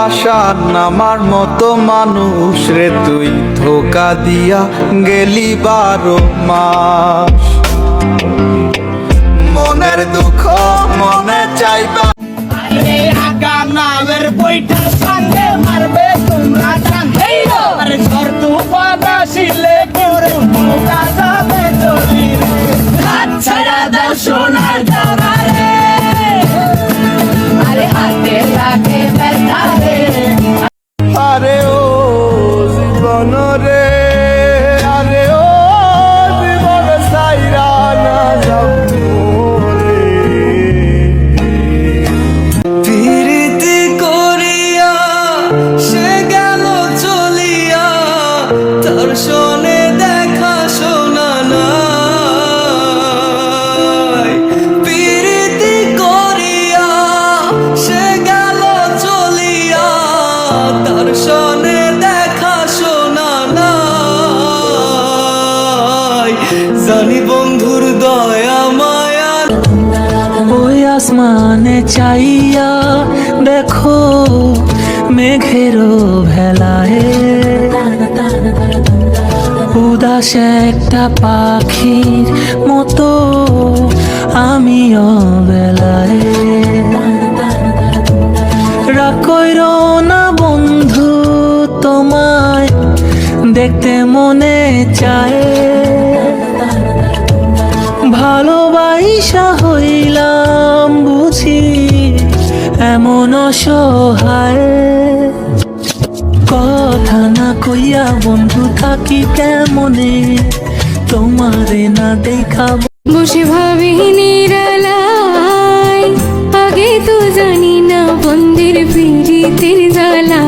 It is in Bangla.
ভালোবাসার নামার মতো মানুষ রে তুই ধোকা দিয়া গেলি 12 মাস। মনের দুঃখ মনে চাইবা নামের বইটা সঙ্গে মারবে তোমরা জানতেই আরে ঘর তু বাদাসিলে করে মুখা যাবে চলি রে হাত ছাড়া দাও সোনার দামারে আরে হাতে লাগে ব্যথা রে আরে ও জীবন রে আরে ও জীবন সাইরা না যাও রে। প্রীতি করিয়া সে গেল চলিয়া তার শোনে দেখা শোনা নাই। প্রীতি করিয়া সে গেল চলিয়া তার শোনে দেখা শোনা নাই। জানি বন্ধুর দয়া মায়া ওই আসমানে চাইয়া দেখো মেঘেরও ভেলায় উদাস একটা পাখির মতো আমিও বেলায়। রাগ কইরো না বন্ধু তোমায় দেখতে মনে চায় ভালোবাসা হইলাম বুঝি এমন অসহায়। কথা না কইয়া বন্ধু থাকি কেমনে তোমারে না দেখা বসে ভাবি নিরালায় আগে তো জানি না বন্দির প্রীতির জ্বালা